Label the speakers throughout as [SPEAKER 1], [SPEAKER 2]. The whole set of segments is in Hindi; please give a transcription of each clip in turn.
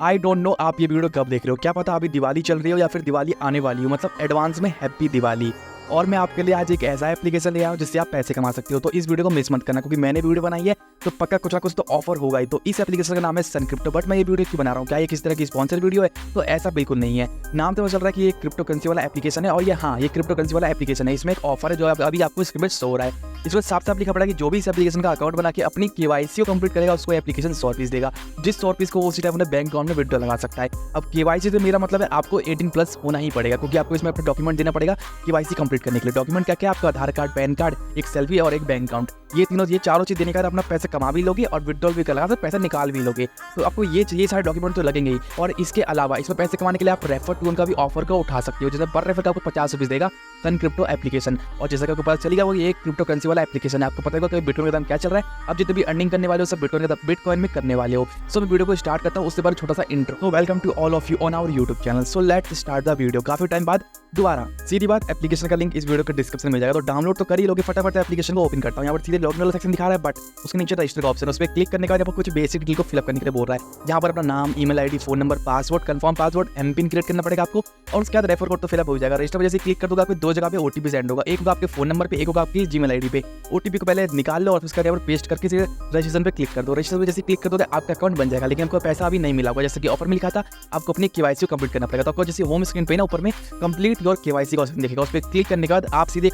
[SPEAKER 1] आई डोंट नो आप ये वीडियो कब देख रहे हो, क्या पता अभी दिवाली चल रही हो या फिर दिवाली आने वाली हो, मतलब एडवांस में हैप्पी दिवाली। और मैं आपके लिए आज एक ऐसा एप्लीकेशन ले आया हूं जिससे आप पैसे कमा सकते हो। तो इस वीडियो को मिस मत करना क्योंकि मैंने वीडियो बनाई है तो पक्का कुछ ना कुछ तो ऑफर होगा ही। तो इस एप्लीकेशन का नाम है सन क्रिप्टो। बट मैं ये वीडियो क्यों बना रहा हूँ, क्या ये किसी तरह की स्पॉन्सर वीडियो है? तो ऐसा बिल्कुल नहीं है। नाम तो चल रहा है कि ये क्रिप्टो करेंसी वाला एप्लीकेशन है और ये ये क्रिप्टो करेंसी वाला एप्लीकेशन है। इसमें एक ऑफर है जो अभी आपको स्क्रीन पर शो हो रहा है। इसमें साफ साफ लिखा पड़ा है कि जो भी इस एप्लीकेशन का अकाउंट बना के अपनी केवाईसी को कंप्लीट करेगा उसको एप्लीकेशन 100 रुपीस देगा, जिस 100 रुपीस को वो उसी टाइम अपने बैंक अकाउंट में विड्रॉ लगा सकता है। अब केवाईसी से मेरा मतलब है आपको 18+ होना ही पड़ेगा क्योंकि आपको इसमें अपना डॉक्यूमेंट देना पड़ेगा केवाईसी कंप्लीट करने के लिए। डॉक्यूमेंट क्या क्या? आपका आधार कार्ड, पैन कार्ड, एक सेल्फी और एक बैंक अकाउंट। ये चारों चीज देने के बाद अपना पैसा कमा भी लोगे और विड्रॉल भी कर पैसा निकाल भी लोगे। तो आपको ये सारे डॉक्यूमेंट तो लगेंगे ही। और इसके अलावा इसमें पैसे कमाने के लिए आप रेफर टू उनका भी ऑफर का उठा सकते हो, जैसे पर रेफर का आपको 50 रुपीस देगा सन क्रिप्टो एप्लीकेशन। और जैसा कि आपको पता चलेगा वो ये क्रिप्टो करेंसी वाला एप्लीकेशन है। आपको पता होगा कि बिटकॉइन का दाम क्या चल रहा है। अब जितने भी अर्निंग करने वाले हो सब बिटकॉइन में करने वाले हो। सो मैं वीडियो को स्टार्ट करता हूँ, उससे पहले छोटा सा इंट्रो। तो welcome to all of you on our YouTube channel. So let's start the video. काफी टाइम बाद दोबारा सीधी बात, एप्लीकेशन का लिंक इस वीडियो के डिस्क्रिप्शन में मिल जाएगा। तो डाउनलोड तो कर ही लोगे। फटाफट एप्लीकेशन को ओपन करता हूँ। यहाँ पर सीधे लॉगिन वाला सेक्शन दिखा रहा है, बट उसके नीचे रजिस्टर का ऑप्शन है। उस पर क्लिक करने के बाद आपको कुछ बेसिक डिटेल को फिलअप करने के लिए बोल रहा है। यहाँ पर अपना नाम, email ID, phone number, password, confirm password, MPIN create करना पड़ेगा आपको। और उसके बाद रेफर कोड तो फिलअप हो जाएगा। रजिस्टर पर जैसे क्लिक कर दोगे आपको दो जगह पे ओटीपी सेंड होगा। एक होगा आपके फोन नंबर पे, एक होगा आपकी जीमेल आईडी पे। ओटीपी को पहले निकाल लो और उसका यहाँ पर पेस्ट करके रजिस्ट्रेशन पे क्लिक कर दो। रजिस्ट्रेशन पे जैसे क्लिक कर दोगे आपका अकाउंट बन जाएगा, लेकिन आपको पैसा अभी नहीं मिला होगा। जैसे कि ऑफर में लिखा था आपको अपनी केवाईसी को कंप्लीट करना पड़ेगा। तो आपको जैसे होम स्क्रीन पे ना ऊपर में कंप्लीट योर केवाईसी का ऑप्शन दिखेगा। उस पर क्लिक करने के बाद आप सीधे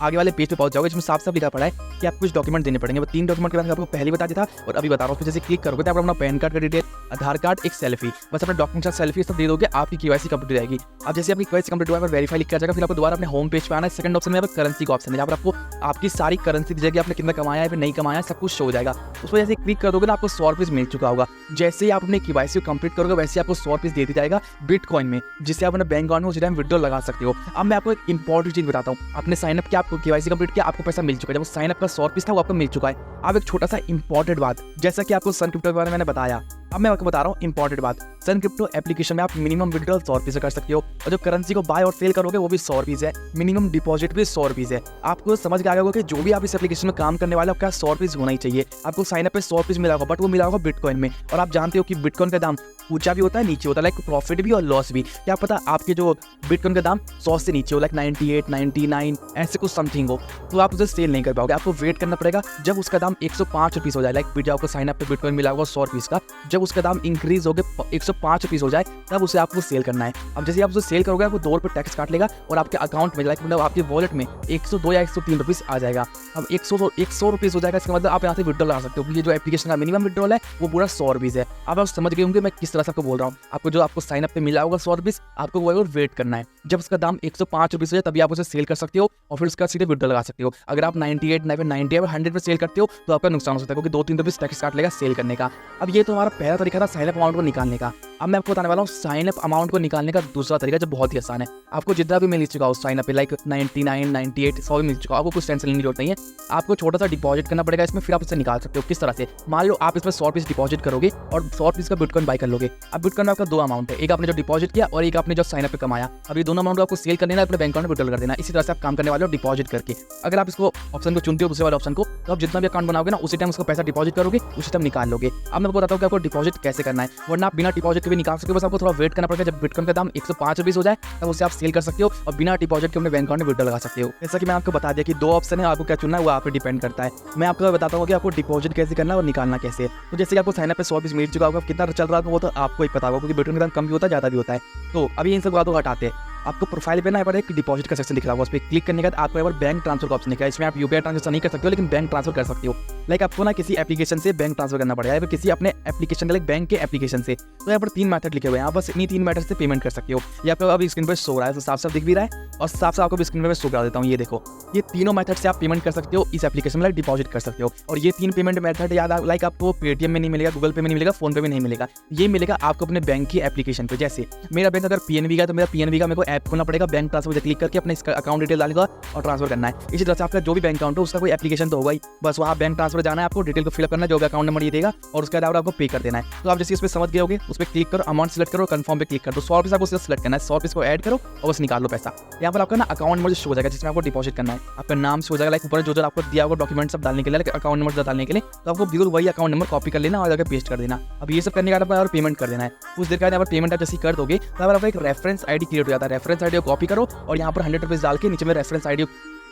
[SPEAKER 1] आगे वाले पेज पे पहुंच जाओगे जिसमें साफ साफ लिखा पड़ा है कि आप कुछ डॉक्यूमेंट देने पड़ेंगे। 3 डॉक्यूमेंट के बारे में आपको पहले बता दिया था और अभी बता रहा हूँ। जैसे क्लिक करोगे तो आप अपना पैन कार्ड का डिटेल, आधार कार्ड, एक सेल्फी, बस अपने डॉक्यूमेंट का सेल्फी सब दे दोगे, आपकी केवाईसी कंप्लीट हो जाएगी। अब जैसे आपकी केवाईसी कंप्लीट हुआ है वेरीफाई लिख के आ जाएगा। फिर आपको दोबारा अपने होम पेज पे आना है। सेकंड ऑप्शन में करेंसी का ऑप्शन है, जहाँ पर आपको आपकी सारी करेंसी दी जाएगी, आपने कितना कमाया है फिर नहीं कमाया सब कुछ शो हो जाएगा। उस पर जैसे क्लिक कर दोगे ना आपको 100 रुपीस मिल चुका होगा। जैसे ही आप अपने केवाईसी को कंप्लीट करोगे वैसे आपको 100 रुपीस दे दिया जाएगा बिटकॉइन में, जिससे आप अपने बैंक अकाउंट में उसी टाइम विड्रॉल लगा सकते हो। अब मैं आपको एक इंपॉर्टेंट चीज बताता हूँ। आपने साइनअप किया, आपको केवाईसी कंप्लीट किया, आपको पैसा मिल चुका है। जब साइनअप का 100 रुपीस था वो आपको मिल चुका है। अब एक छोटा सा इंपॉर्टेंट बात, जैसा कि आपको सन क्रिप्टो के बारे में मैंने बताया, अब मैं आपको बता रहा हूँ इंपॉर्टेंट बात। सन क्रिप्टो एप्लीकेशन में आप मिनिमम विड्रॉल 100 रुपीस कर सकते हो और जो करेंसी को बाय और सेल करोगे वो भी 100 रुपीस है। मिनिमम डिपॉजिट भी 100 रुपीस है। आपको समझ के आ गया होगा कि जो भी आप इस एप्लीकेशन में काम करने वाले हो आपका 100 रुपीस होना ही चाहिए। आपको साइन अप पे 100 रुपीस मिला होगा, बट वो मिला होगा बिटकॉइन में। और आप जानते हो कि बिटकॉइन का दाम ऊंचा भी होता है, नीचे होता है, लाइक प्रॉफिट भी और लॉस भी। क्या पता आपके जो बिटकॉइन का दाम 100 से नीचे हो, लाइक 98, 99 ऐसे कुछ समथिंग हो, तो आप उसे सेल नहीं कर पाओगे। आपको वेट करना पड़ेगा जब उसका दाम 105 रुपीस हो जाए। लाइक जब आपको साइन अप पे बिटकॉइन मिला होगा 100 रुपीस का, जब उसका दाम इंक्रीज हो गया 105 रुपीस हो जाए तब उसे आपको सेल करना है। अब जैसे आप उसे सेल करोगे आपको 2 रुपये टैक्स काट लेगा और आपके अकाउंट में लाइक मतलब आपके वॉलेट में 102 या 103 रुपीस आ जाएगा। अब 100 रुपीस हो जाएगा, इसका मतलब आप यहाँ से विड्रॉल लगा सकते हो क्योंकि जो एप्लीकेशन का मिनिमम विड्रॉल है वो पूरा 100 रुपीस है। अब आप समझ गए होंगे मैं किस तरह से आपको बोल रहा हूँ। आपको साइन अप पे मिला होगा 100 रुपीस, आपको वो वेट करना है। जब उसका दाम 105 रुपीस हो जाए तभी आप उसे सेल कर सकते हो और फिर उसका सीधे विड्रॉल लगा सकते हो। अगर आप 98, 90 या 100 पे सेल करते हो तो आपका नुकसान हो सकता है क्योंकि 2-3 रुपीस टैक्स काट लेगा सेल करने का। अब ये तो हमारा पहला तरीका था साइन अप अमाउंट को निकालने का। अब मैं आपको बताने वाला हूँ साइन अप अमाउंट को निकालने का दूसरा तरीका जो बहुत ही आसान है। आपको जितना भी मिल चुका हो साइन अप पे, लाइक 99, 98, 100 भी मिल चुका, आपको कुछ टेंशन लेने की जरूरत नहीं है। आपको छोटा सा डिपॉजिट करना पड़ेगा इसमें, फिर आप उसे निकाल सकते हो। किस तरह से? मान लो आप इसमें 100 रुपीस डिपॉजिट करोगे और 100 रुपीस का बिटकॉइन बाय कर लोगे। अब बिटकॉइन में आपका 2 अमाउंट है, एक आपने जो डिपॉजिट किया और एक आपने जो साइन अप पे कमाया। अब ये दोनों अमाउंट आपको सेल कर देना, अपने बैंक अकाउंट में विड्रॉल कर देना। इसी तरह से आप काम करने वाले हो डिपॉजिट करके। अगर आप इसको ऑप्शन को चुनते हो दूसरे वाले ऑप्शन को, तो आप जितना भी अकाउंट बनाओगे ना उसी टाइम उसका पैसा डिपॉजिट करोगे, उसी टाइम निकाल लोगे। अब मैं आपको बताता हूँ कि आपको डिपॉजिट कैसे करना है, वरना आप बिना डिपॉजिट के भी निकाल सकते हो। बस आपको थोड़ा वेट करना पड़ेगा। जब बिटकॉइन का दाम 105 रुपीस हो जाए तब उसे आप सेल कर सकते हो और बिना डिपॉजिट के अपने बैंक अकाउंट में विड्रॉल लगा सकते हो। जैसा कि मैं आपको बता दिया कि 2 ऑप्शन है, आपको क्या चुनना है वो आप पे डिपेंड करता है। मैं आपको बताता हूँ कि आपको डिपॉजिट कैसे करना है और निकालना कैसे। तो जैसे कि आपको साइन अप पे 100 रुपीस मिल चुका होगा, कितना चल रहा है वो तो आपको ही पता होगा क्योंकि बिटकॉइन का दाम कम भी होता है ज़्यादा भी होता है। तो अभी इन सब बातों को हटाते हैं। आपको प्रोफाइल पे ना एक डिपॉजिट का सेक्शन दिख रहा होगा, उस पर क्लिक करने के बाद आपको एक बार बैंक ट्रांसफर का ऑप्शन दिखा है। इसमें आप यूपीआई ट्रांजेक्शन नहीं कर सकते हो लेकिन बैंक ट्रांसफर कर सकते हो। लाइक आपको ना किसी एप्लीकेशन से बैंक ट्रांसफर करना पड़ेगा या फिर किसी अपने एप्लीकेशन के लाइक बैंक के एप्लीकेशन से। तो यहाँ पर 3 मेथड लिखे हुए हैं, आप बस इन्हीं 3 मेथड से पेमेंट कर सकते हो। ये आपको अभी स्क्रीन पर शो रहा है, तो साफ साफ दिख भी रहा है और साफ साफ आपको स्क्रीन पर शो करा देता हूँ। ये देखो, ये तीनों मेथड से आप पेमेंट कर सकते हो इस एप्लीकेशन में, लाइक डिपॉजिट कर सकते हो। और ये 3 पेमेंट मेथड याद लाइक आपको पेटीएम में नहीं मिलेगा, गूगल पे में नहीं मिलेगा, फोन पे में नहीं मिलेगा। ये मिलेगा आपको अपने बैंक की एप्लीकेशन पे। जैसे मेरा बैंक अगर पीएनबी का है तो मेरा पीएनबी का मेरे को ऐप खोलना पड़ेगा, बैंक ट्रांसफर पे क्लिक करके अपने इसका अकाउंट डिटेल डालेगा और ट्रांसफर करना है। इसी तरह से आपका जो भी बैंक अकाउंट हो उसका कोई एप्लीकेशन तो होगा ही, बस वहाँ बैंक ट्रांसफर जाना है, आपको डिटेल को फिलअप करना है, जो भी अकाउंट नंबर ये देगा और उसके अलावा आपको पे कर देना है। तो आप जैसे इस पर समझ गए होगे, उस पर क्लिक करो, अमाउंट सेलेक्ट करो, कंफर्म पे क्लिक करो, 100 रुपये आपको सेलेक्ट करना है, 100 रुपये को ऐड करो और बस निकाल लो पैसा। यहाँ पर आपका ना अकाउंट नंबर शो हो जाएगा जिसमें आपको डिपॉजिट करना है, आपका नाम शो हो जाएगा, लाइक ऊपर जो आपको दिया होगा डॉक्यूमेंट सब डालने के लिए, अकाउंट नंबर डालने के लिए, तो आपको बिल्कुल वही अकाउंट नंबर कॉपी कर लेना और जाकर पेस्ट कर देना। अब ये सब करने के बाद आपको पेमेंट कर देना है। कुछ देर बाद यहाँ पर पेमेंट आप जैसे कर दोगे तो आपका एक रेफरेंस आईडी क्रिएट हो जाता है। रेफरेंस आईडी को कॉपी करो और यहाँ पर 100 रुपीज़ डाल के नीचे में रेफरेंस आईडी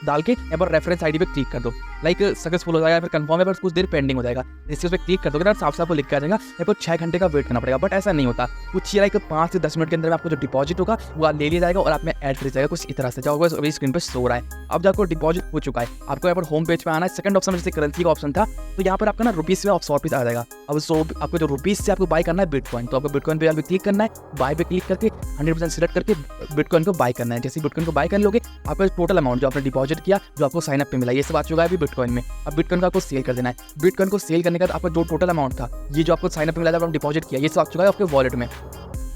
[SPEAKER 1] डाल के यहाँ पर रेफरेंस आईडी पे क्लिक कर दो, लाइक सक्सेसफुल हो जाएगा, फिर कंफर्म है, पर कुछ देर पेंडिंग हो जाएगा। जैसे उस पर क्लिक कर दोगे ना साफ साफ लिख के आ जाएगा यहाँ पर 6 घंटे का वेट करना पड़ेगा, बट ऐसा नहीं होता। कुछ लाइक 5 से 10 मिनट के अंदर में आपको जो डिपॉजिट होगा वो ले लिया जाएगा और आप में ऐड कर जाएगा, कुछ इस तरह से जाओगे अभी स्क्रीन पर शो रहा है। अब जब आपको डिपॉजिट हो चुका है, आपको यहाँ पर होम पेज पे आना है, सेकंड ऑप्शन में जैसे करेंसी का ऑप्शन था, तो यहाँ पर आपका ना रुपीज़ से 100 रुपीज़ आ जाएगा। अब आपको जो रुपीज़ से आपको बाय करना है बिटकॉइन, तो आपको बिटकॉइन पे क्लिक करना है, बाय पे क्लिक करके 100% सिलेक्ट करके बिटकॉइन को बाय करना है। जैसे बिटकॉइन को बाय कर लोगे, आपका टोटल अमाउंट जो आपने डिपॉजिट किया, जो आपको साइन अप पे मिला, ये सब आ चुका है अभी बिटकॉइन में। अब बिटकॉइन का आपको सेल कर देना है। बिटकॉइन को सेल करने के बाद आपका जो टोटल अमाउंट था, ये जो आपको साइन अप पे मिला था, आपने डिपॉजिट किया, ये सब आ चुका है आपके वॉलेट में।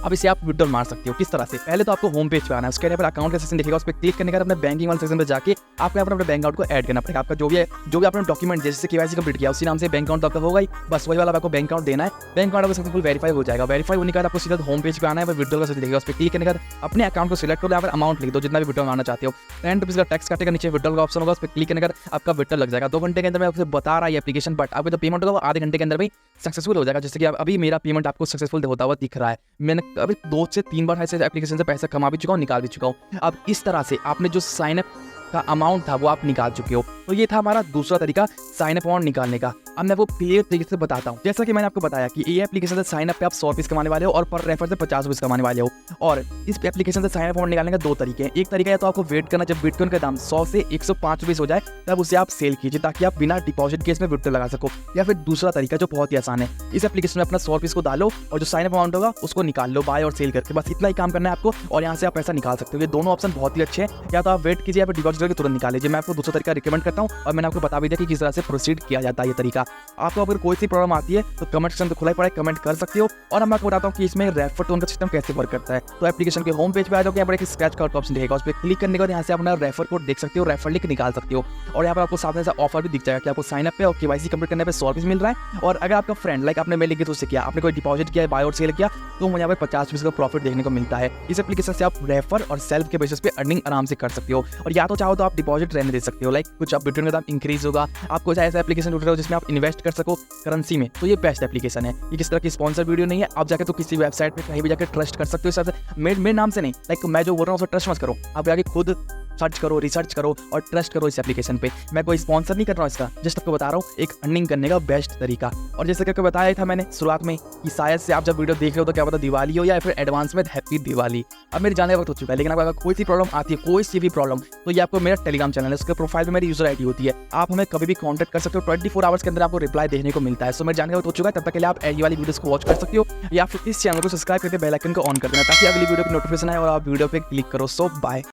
[SPEAKER 1] अब इसे आप विड्रॉल मार सकते हो। किस तरह से? पहले तो आपको होम पेज पे आना है, उसके यहाँ पर अकाउंट का सेक्शन दिखेगा, उस पर क्लिक करने के बाद अपने बैंकिंग वाले सेक्शन पे जाके आपको यहाँ पर अपने बैंक अकाउंट को ऐड करना पड़ेगा। आपका जो भी आपने डॉक्यूमेंट जैसे KYC कंप्लीट किया उसी नाम से बैंक अकाउंट आपका होगा ही, बस वही वाला आपको बैंक अकाउंट देना है। बैंक अकाउंट आपको सक्सेसफुल वेरीफाई हो जाएगा। वेरीफाई होने के बाद आपको सीधा होम पेज पे आना है, विड्रॉल का सेक्शन दिखेगा, उस पर क्लिक करने के बाद अपने अकाउंट को सिलेक्ट करो, यहाँ पर अमाउंट लिख दो जितना भी विड्रॉल मारना चाहते हो। 10 रुपीज़ का टैक्स काटेगा, नीचे विड्रॉल का ऑप्शन होगा, उस पर क्लिक करने के बाद आपका विड्रॉल लग जाएगा। 2 घंटे के अंदर में आपसे बता रहा है एप्लीकेशन, बट आपका जो पेमेंट होगा वो आधे घंटे के अंदर में सक्सेसफुल हो जाएगा। जैसे कि अभी मेरा पेमेंट आपको सक्सेसफुल होता हुआ दिख रहा है। मैंने अभी 2 से 3 बार ऐसे एप्लीकेशन से पैसा कमा भी चुका हूँ, निकाल भी चुका हूँ। अब इस तरह से आपने जो साइन अप का अमाउंट था वो आप निकाल चुके हो। तो ये था हमारा दूसरा तरीका साइन अप अमाउंट निकालने का। अब मैं वो क्लियर तरीके से बताता हूँ। जैसा कि मैंने आपको बताया कि ये एप्लीकेशन से साइन अप पे आप 100 रुपीज़ कमाने वाले हो और पर रेफर से 50 रुपीज़ कमाने वाले हो। और इस एप्लीकेशन से साइन अप अमाउंट निकालने का 2 तरीके हैं। एक तरीका है तो आपको वेट करना जब बिटकॉइन का दाम 100 से 105 रुपीज़ हो जाए तब उसे आप सेल कीजिए, ताकि आप बिना डिपॉजिट के इसमें विड्रॉल लगा सको। या फिर दूसरा तरीका जो बहुत ही आसान है, इस एप्लीकेशन में अपना 100 रुपीज़ को डालो और जो साइन अप अमाउंट होगा उसको निकाल लो बाय और सेल करके। बस इतना ही काम करना है आपको और यहाँ से आप पैसा निकाल सकते हो। ये दोनों ऑप्शन बहुत ही अच्छे हैं। या तो आप वेट कीजिए या फिर डिपॉजिट करके तुरंत निकाल लीजिए। मैं आपको दूसरा तरीका रिकमेंड करता हूँ और मैंने आपको बता भी दिया कि किस तरह से प्रोसीड किया जाता है ये तरीका। आपको अगर कोई सी प्रॉब्लम आती है तो कमेंट सेक्शन तो खुला ही पड़ा है, कमेंट कर सकते हो। और मैं आपको बताता हूँ कि इसमें रेफर टोन का सिस्टम कैसे वर्क करता है। तो एप्लीकेशन के होम पेज पे आ जाओगे, यहाँ पर एक स्क्रैच कार्ड का ऑप्शन दिखेगा, उस पर क्लिक करने के बाद यहाँ से अपना रेफर कोड देख सकते हो, रेफर लिंक निकाल सकते हो। और यहाँ पर आपको सामने से ऑफर भी दिख जाएगा कि आपको साइन अप पे और KYC कंप्लीट करने पे 100 रुपीज़ मिल रहा है। और अगर आपका फ्रेंड लाइक आपने मेल लिखी तो उससे किया, आपने कोई डिपॉजिट किया, बाय और सेल किया, तो मुझे यहाँ पर 50 रुपीज़ का प्रॉफिट देखने को मिलता है। इस एप्लीकेशन से आप रेफर और सेल्फ के बेसिस पे अर्निंग आराम से कर सकते हो। और या तो चाहो तो आप डिपॉजिट रहने दे सकते हो, लाइक कुछ आप बिटकॉइन का दाम इंक्रीज होगा, आपको ऐसा ऐप्लीकेशन ढूंढ रहे हो जिसमें आप इन्वेस्ट कर सको करेंसी में, तो ये बेस्ट एप्लीकेशन है। ये किस तरह की स्पॉन्सर वीडियो नहीं है, आप जाके तो किसी वेबसाइट पे कहीं भी जाकर ट्रस्ट कर सकते हो। मेरे नाम से नहीं, लाइक मैं जो बोल रहा हूँ उस पर ट्रस्ट मत करो, आप जाके खुद सर्च करो, रिसर्च करो और ट्रस्ट करो इस एप्लीकेशन पे। मैं कोई स्पॉन्सर नहीं कर रहा हूँ इसका, जस्ट आपको बता रहा हूँ एक अर्निंग करने का बेस्ट तरीका। और जैसे कि बताया था मैंने शुरुआत में कि शायद से आप जब वीडियो देख रहे हो तो क्या पता दिवाली हो या फिर एडवांस में हैप्पी दिवाली। अब मेरे जाने का वक्त हो चुका है, लेकिन अगर कोई सी प्रॉब्लम आती है, कोई सी भी प्रॉब्लम, तो ये आपको मेरा टेलीग्राम चैनल है, उसके प्रोफाइल पे मेरी यूजर आईडी होती है, आप हमें कभी भी कॉन्टैक्ट कर सकते हो। 24 आवर्स के अंदर आपको रिप्लाई देखने को मिलता है। सो मेरे जाने का वक्त हो चुका है, तब तक के लिए आप ये वाली वीडियोस को वॉच कर सकते हो या फिर इस चैनल को सब्सक्राइब करके बेल आइकन को ऑन कर देना ताकि अगली वीडियो की नोटिफिकेशन आए और आप वीडियो पे क्लिक करो। सो बाय।